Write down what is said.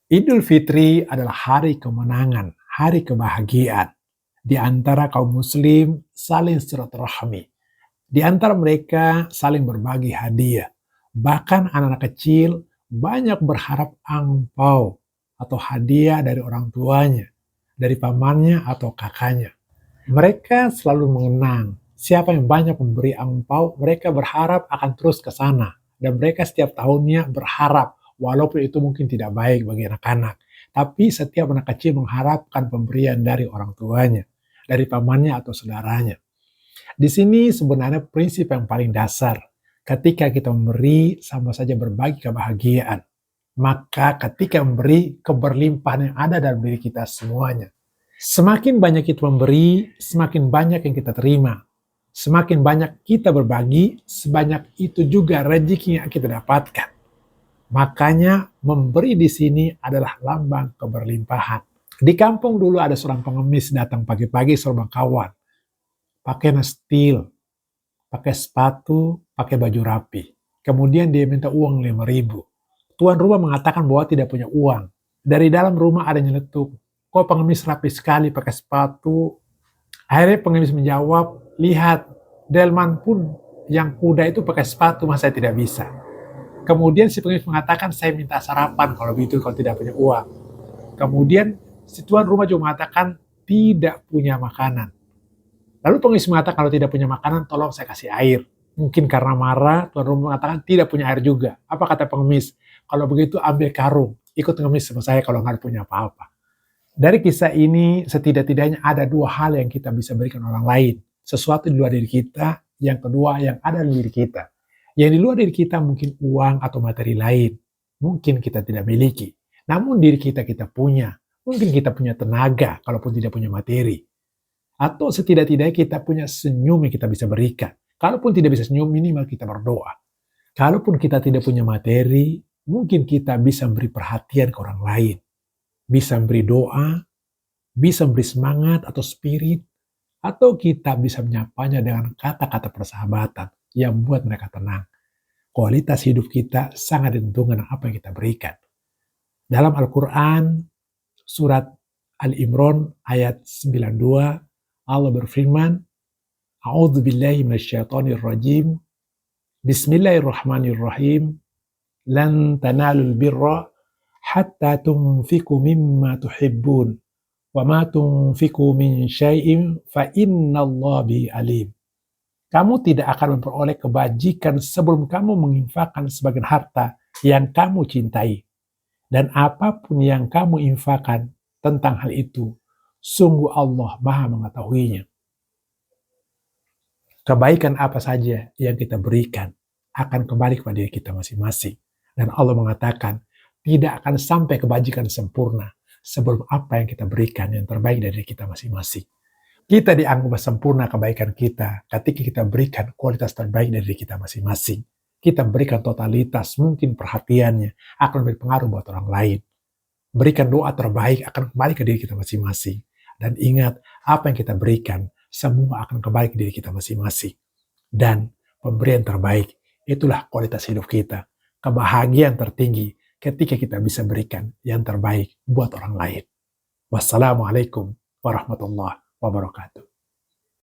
Idul Fitri adalah hari kemenangan, hari kebahagiaan. Di antara kaum muslim saling silaturahmi. Di antara mereka saling berbagi hadiah. Bahkan anak-anak kecil banyak berharap angpau atau hadiah dari orang tuanya, dari pamannya atau kakaknya. Mereka selalu mengenang siapa yang banyak memberi angpau, mereka berharap akan terus ke sana. Dan mereka setiap tahunnya berharap, walaupun itu mungkin tidak baik bagi anak-anak. Tapi setiap anak kecil mengharapkan pemberian dari orang tuanya, dari pamannya atau saudaranya. Di sini sebenarnya prinsip yang paling dasar. Ketika kita memberi, sama saja berbagi kebahagiaan. Maka ketika memberi, keberlimpahan yang ada dalam diri kita semuanya. Semakin banyak kita memberi, semakin banyak yang kita terima. Semakin banyak kita berbagi, sebanyak itu juga rezeki yang kita dapatkan. Makanya memberi di sini adalah lambang keberlimpahan. Di kampung dulu ada seorang pengemis datang pagi-pagi sama kawan. Pakai nastil, pakai sepatu, pakai baju rapi. Kemudian dia minta uang 5.000. Tuan rumah mengatakan bahwa tidak punya uang. Dari dalam rumah ada nyeletuk. Kok pengemis rapi sekali pakai sepatu? Akhirnya pengemis menjawab, lihat, delman pun yang kuda itu pakai sepatu, masa saya tidak bisa. Kemudian si pengemis mengatakan, saya minta sarapan kalau begitu, kalau tidak punya uang. Kemudian si tuan rumah juga mengatakan, tidak punya makanan. Lalu pengemis mengatakan, kalau tidak punya makanan, tolong saya kasih air. Mungkin karena marah, tuan rumah mengatakan, tidak punya air juga. Apa kata pengemis? Kalau begitu ambil karung, ikut pengemis sama saya kalau nggak punya apa-apa. Dari kisah ini, setidak-tidaknya ada dua hal yang kita bisa berikan orang lain. Sesuatu di luar diri kita, yang kedua yang ada di diri kita. Yang di luar diri kita mungkin uang atau materi lain. Mungkin kita tidak miliki. Namun diri kita punya. Mungkin kita punya tenaga, kalaupun tidak punya materi. Atau setidak-tidaknya kita punya senyum yang kita bisa berikan. Kalaupun tidak bisa senyum, minimal kita berdoa. Kalaupun kita tidak punya materi, mungkin kita bisa beri perhatian ke orang lain. Bisa memberi doa, bisa memberi semangat atau spirit, atau kita bisa menyapanya dengan kata-kata persahabatan yang buat mereka tenang. Kualitas hidup kita sangat ditentukan dengan apa yang kita berikan. Dalam Al-Quran, surat Al-Imran ayat 92, Allah berfirman, A'udzu billahi minasyaitonir rajim. Bismillahirrahmanirrahim. Lan tanalul birra hatta tunfiqu mimma tuhibbun wa ma tunfiqu min syai'in fa innallaha bihi alim. Kamu tidak akan memperoleh kebajikan sebelum kamu menginfakkan sebagian harta yang kamu cintai. Dan apapun yang kamu infakkan tentang hal itu, sungguh Allah Maha mengetahuinya. Kebaikan apa saja yang kita berikan akan kembali kepada diri kita masing-masing. Dan Allah mengatakan, tidak akan sampai kebajikan sempurna sebelum apa yang kita berikan yang terbaik dari kita masing-masing. Kita dianggap sempurna kebaikan kita ketika kita berikan kualitas terbaik dari kita masing-masing. Kita berikan totalitas, mungkin perhatiannya akan berpengaruh buat orang lain. Berikan doa terbaik akan kembali ke diri kita masing-masing. Dan ingat, apa yang kita berikan, semua akan kembali ke diri kita masing-masing. Dan pemberian terbaik, itulah kualitas hidup kita. Kebahagiaan tertinggi ketika kita bisa berikan yang terbaik buat orang lain. Wassalamualaikum warahmatullahi wabarakatuh.